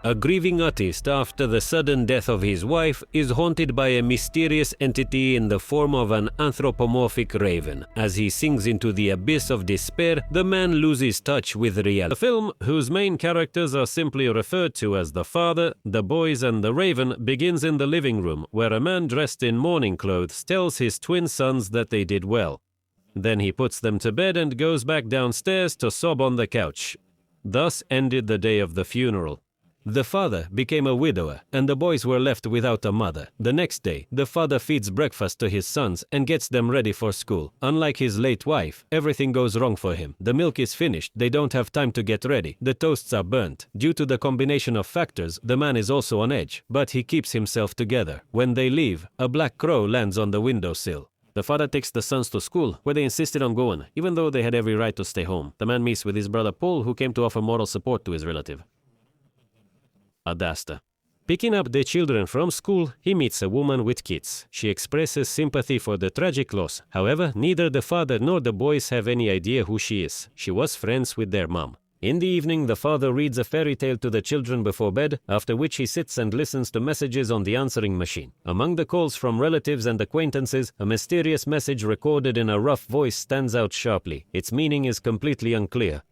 A grieving artist, after the sudden death of his wife, is haunted by a mysterious entity in the form of an anthropomorphic raven. As he sinks into the abyss of despair, the man loses touch with reality. The film, whose main characters are simply referred to as the father, the boys, and the raven, begins in the living room, where a man dressed in mourning clothes tells his twin sons that they did well. Then he puts them to bed and goes back downstairs to sob on the couch. Thus ended the day of the funeral. The father became a widower, and the boys were left without a mother. The next day, the father feeds breakfast to his sons and gets them ready for school. Unlike his late wife, everything goes wrong for him. The milk is finished, they don't have time to get ready, the toasts are burnt. Due to the combination of factors, the man is also on edge, but he keeps himself together. When they leave, a black crow lands on the windowsill. The father takes the sons to school, where they insisted on going, even though they had every right to stay home. The man meets with his brother Paul, who came to offer moral support to his relative. Adasta. Picking up the children from school, he meets a woman with kids. She expresses sympathy for the tragic loss. However, neither the father nor the boys have any idea who she is. She was friends with their mom. In the evening, the father reads a fairy tale to the children before bed, after which he sits and listens to messages on the answering machine. Among the calls from relatives and acquaintances, a mysterious message recorded in a rough voice stands out sharply. Its meaning is completely unclear.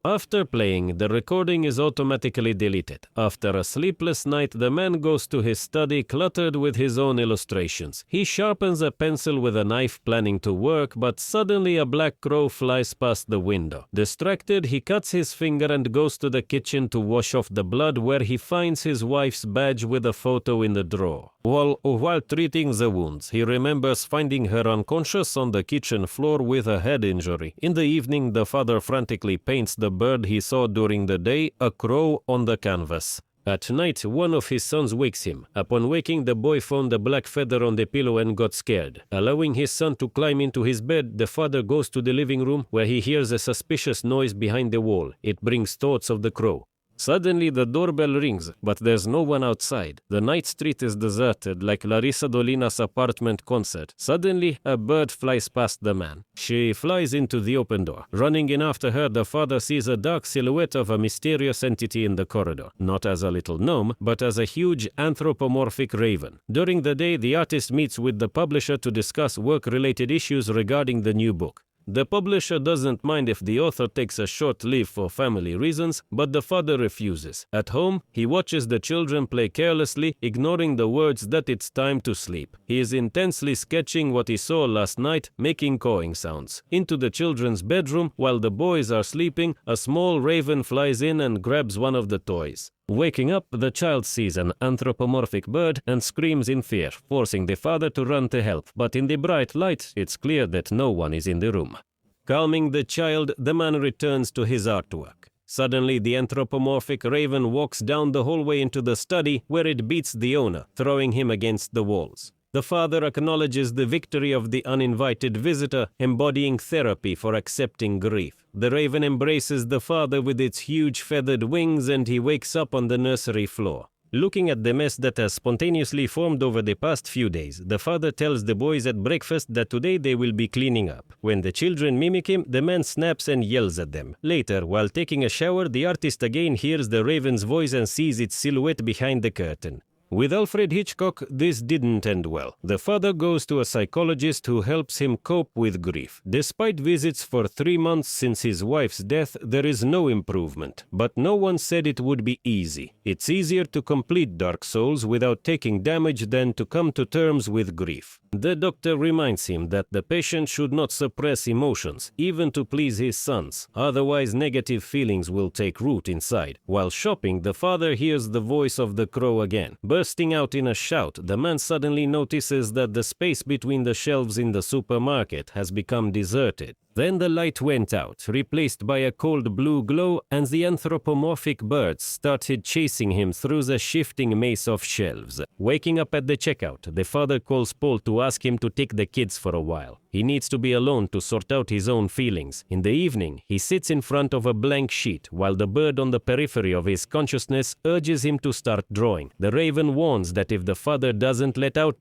After playing, the recording is automatically deleted. After a sleepless night, the man goes to his study cluttered with his own illustrations. He sharpens a pencil with a knife planning to work, but suddenly a black crow flies past the window. Distracted, he cuts his finger and goes to the kitchen to wash off the blood, where he finds his wife's badge with a photo in the drawer. While treating the wounds, he remembers finding her unconscious on the kitchen floor with a head injury. In the evening, the father frantically paints the bird he saw during the day, a crow, on the canvas. At night, one of his sons wakes him. Upon waking, the boy found a black feather on the pillow and got scared. Allowing his son to climb into his bed, the father goes to the living room, where he hears a suspicious noise behind the wall. It brings thoughts of the crow. Suddenly, the doorbell rings, but there's no one outside. The night street is deserted, like Larissa Dolina's apartment concert. Suddenly, a bird flies past the man. She flies into the open door. Running in after her, the father sees a dark silhouette of a mysterious entity in the corridor. Not as a little gnome, but as a huge anthropomorphic raven. During the day, the artist meets with the publisher to discuss work-related issues regarding the new book. The publisher doesn't mind if the author takes a short leave for family reasons, but the father refuses. At home, he watches the children play carelessly, ignoring the words that it's time to sleep. He is intensely sketching what he saw last night, making cawing sounds. Into the children's bedroom, while the boys are sleeping, a small raven flies in and grabs one of the toys. Waking up, the child sees an anthropomorphic bird and screams in fear, forcing the father to run to help. But in the bright light, it's clear that no one is in the room. Calming the child, the man returns to his artwork. Suddenly, the anthropomorphic raven walks down the hallway into the study, where it beats the owner, throwing him against the walls. The father acknowledges the victory of the uninvited visitor, embodying therapy for accepting grief. The raven embraces the father with its huge feathered wings, and he wakes up on the nursery floor. Looking at the mess that has spontaneously formed over the past few days, the father tells the boys at breakfast that today they will be cleaning up. When the children mimic him, the man snaps and yells at them. Later, while taking a shower, the artist again hears the raven's voice and sees its silhouette behind the curtain. With Alfred Hitchcock, this didn't end well. The father goes to a psychologist who helps him cope with grief. Despite visits for 3 months since his wife's death, there is no improvement. But no one said it would be easy. It's easier to complete Dark Souls without taking damage than to come to terms with grief. The doctor reminds him that the patient should not suppress emotions, even to please his sons. Otherwise, negative feelings will take root inside. While shopping, the father hears the voice of the crow again. Bursting out in a shout, the man suddenly notices that the space between the shelves in the supermarket has become deserted. Then the light went out, replaced by a cold blue glow, and the anthropomorphic birds started chasing him through the shifting maze of shelves. Waking up at the checkout, the father calls Paul to ask him to take the kids for a while. He needs to be alone to sort out his own feelings. In the evening, he sits in front of a blank sheet, while the bird on the periphery of his consciousness urges him to start drawing. The raven warns that if the father doesn't let out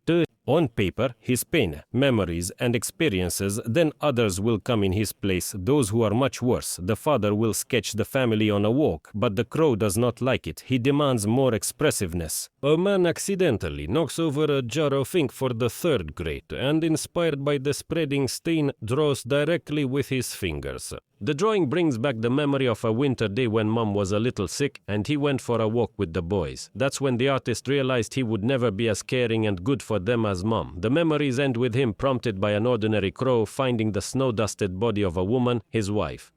On paper, his pain, memories, and experiences, then others will come in his place, those who are much worse. The father will sketch the family on a walk, but the crow does not like it. He demands more expressiveness. A man accidentally knocks over a jar of ink for the third grade, and inspired by the spreading stain, draws directly with his fingers. The drawing brings back the memory of a winter day when Mom was a little sick and he went for a walk with the boys. That's when the artist realized he would never be as caring and good for them as Mom. The memories end with him prompted by an ordinary crow finding the snow-dusted body of a woman, his wife.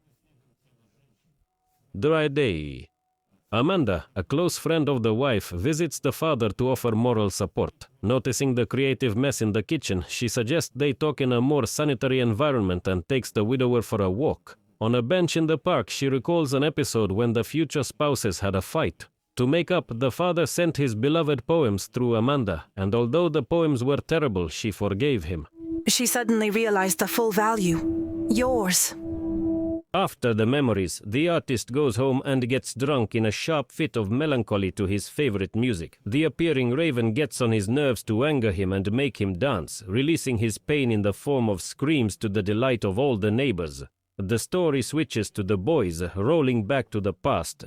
Dry day. Amanda, a close friend of the wife, visits the father to offer moral support. Noticing the creative mess in the kitchen, she suggests they talk in a more sanitary environment and takes the widower for a walk. On a bench in the park, she recalls an episode when the future spouses had a fight. To make up, the father sent his beloved poems through Amanda, and although the poems were terrible, she forgave him. She suddenly realized the full value. Yours. After the memories, the artist goes home and gets drunk in a sharp fit of melancholy to his favorite music. The appearing raven gets on his nerves to anger him and make him dance, releasing his pain in the form of screams to the delight of all the neighbors. The story switches to the boys, rolling back to the past.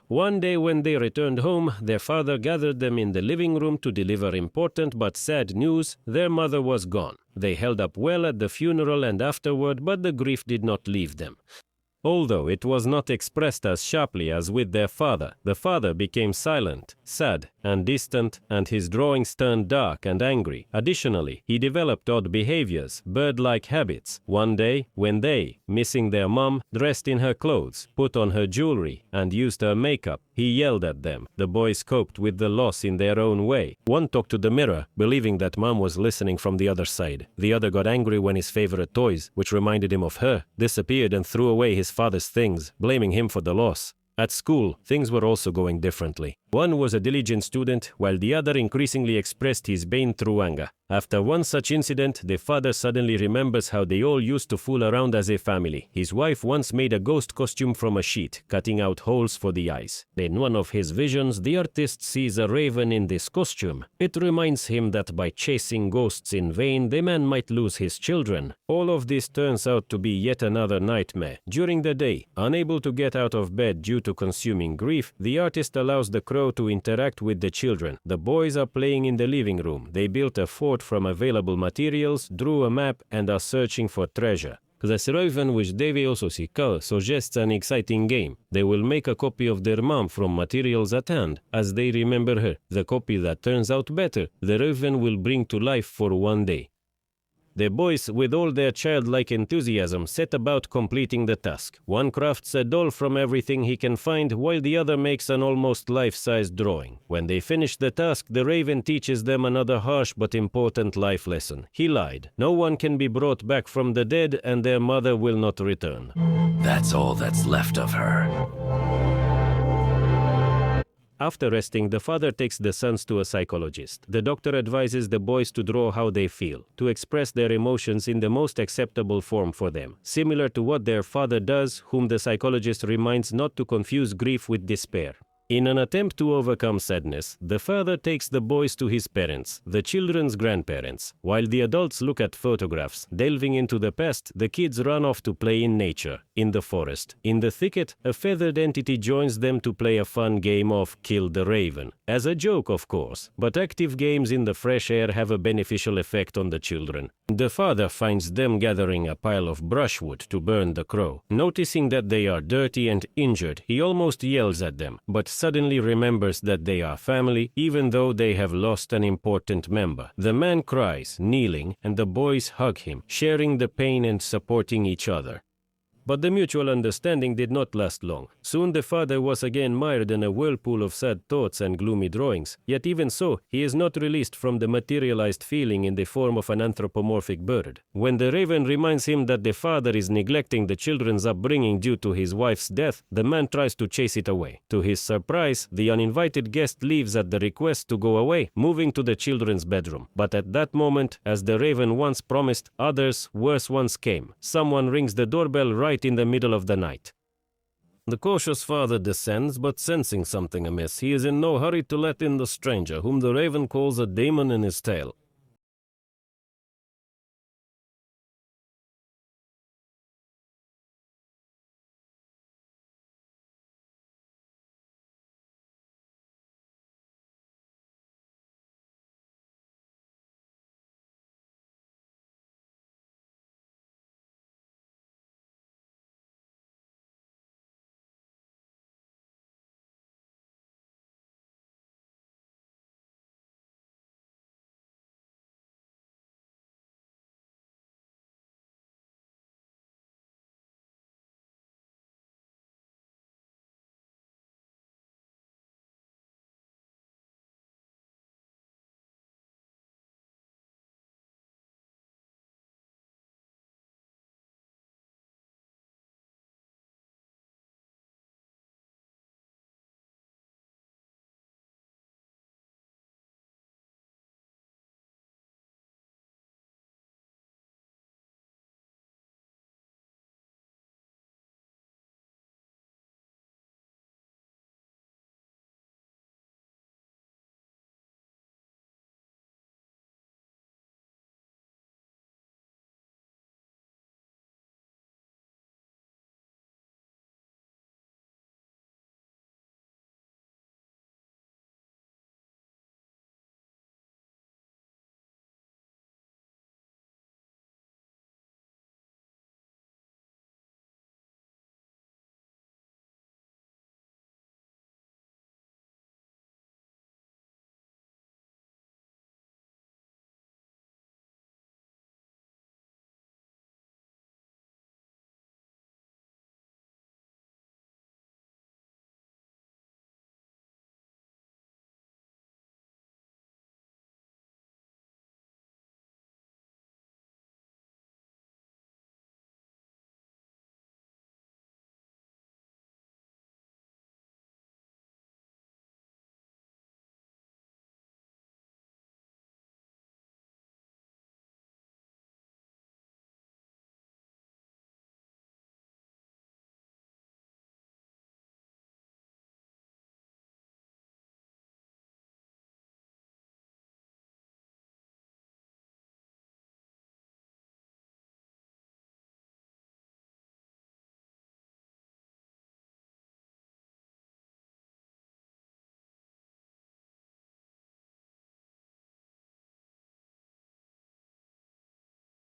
One day when they returned home, their father gathered them in the living room to deliver important but sad news. Their mother was gone. They held up well at the funeral and afterward, but the grief did not leave them. Although it was not expressed as sharply as with their father, the father became silent, sad, and distant, and his drawings turned dark and angry. Additionally, he developed odd behaviors, bird-like habits. One day, when they, missing their mom, dressed in her clothes, put on her jewelry, and used her makeup, he yelled at them. The boys coped with the loss in their own way. One talked to the mirror, believing that mom was listening from the other side. The other got angry when his favorite toys, which reminded him of her, disappeared and threw away his father's things, blaming him for the loss. At school, things were also going differently. One was a diligent student, while the other increasingly expressed his pain through anger. After one such incident, the father suddenly remembers how they all used to fool around as a family. His wife once made a ghost costume from a sheet, cutting out holes for the eyes. In one of his visions, the artist sees a raven in this costume. It reminds him that by chasing ghosts in vain, the man might lose his children. All of this turns out to be yet another nightmare. During the day, unable to get out of bed due to consuming grief, the artist allows the crow to interact with the children. The boys are playing in the living room. They built a fort from available materials, drew a map, and are searching for treasure. The raven, which Davey also suggests an exciting game. They will make a copy of their mom from materials at hand, as they remember her. The copy that turns out better, the raven will bring to life for one day. The boys, with all their childlike enthusiasm, set about completing the task. One crafts a doll from everything he can find, while the other makes an almost life-size drawing. When they finish the task, the raven teaches them another harsh but important life lesson. He lied. No one can be brought back from the dead, and their mother will not return. That's all that's left of her. After resting, the father takes the sons to a psychologist. The doctor advises the boys to draw how they feel, to express their emotions in the most acceptable form for them, similar to what their father does, whom the psychologist reminds not to confuse grief with despair. In an attempt to overcome sadness, the father takes the boys to his parents, the children's grandparents. While the adults look at photographs, delving into the past, the kids run off to play in nature, in the forest. In the thicket, a feathered entity joins them to play a fun game of Kill the Raven. As a joke, of course, but active games in the fresh air have a beneficial effect on the children. The father finds them gathering a pile of brushwood to burn the crow. Noticing that they are dirty and injured, he almost yells at them, but suddenly remembers that they are family, even though they have lost an important member. The man cries, kneeling, and the boys hug him, sharing the pain and supporting each other. But the mutual understanding did not last long. Soon the father was again mired in a whirlpool of sad thoughts and gloomy drawings. Yet even so, he is not released from the materialized feeling in the form of an anthropomorphic bird. When the raven reminds him that the father is neglecting the children's upbringing due to his wife's death, the man tries to chase it away. To his surprise, the uninvited guest leaves at the request to go away, moving to the children's bedroom. But at that moment, as the raven once promised, others, worse ones came. Someone rings the doorbell right in the middle of the night. The cautious father descends, but sensing something amiss, he is in no hurry to let in the stranger, whom the raven calls a demon in his tale.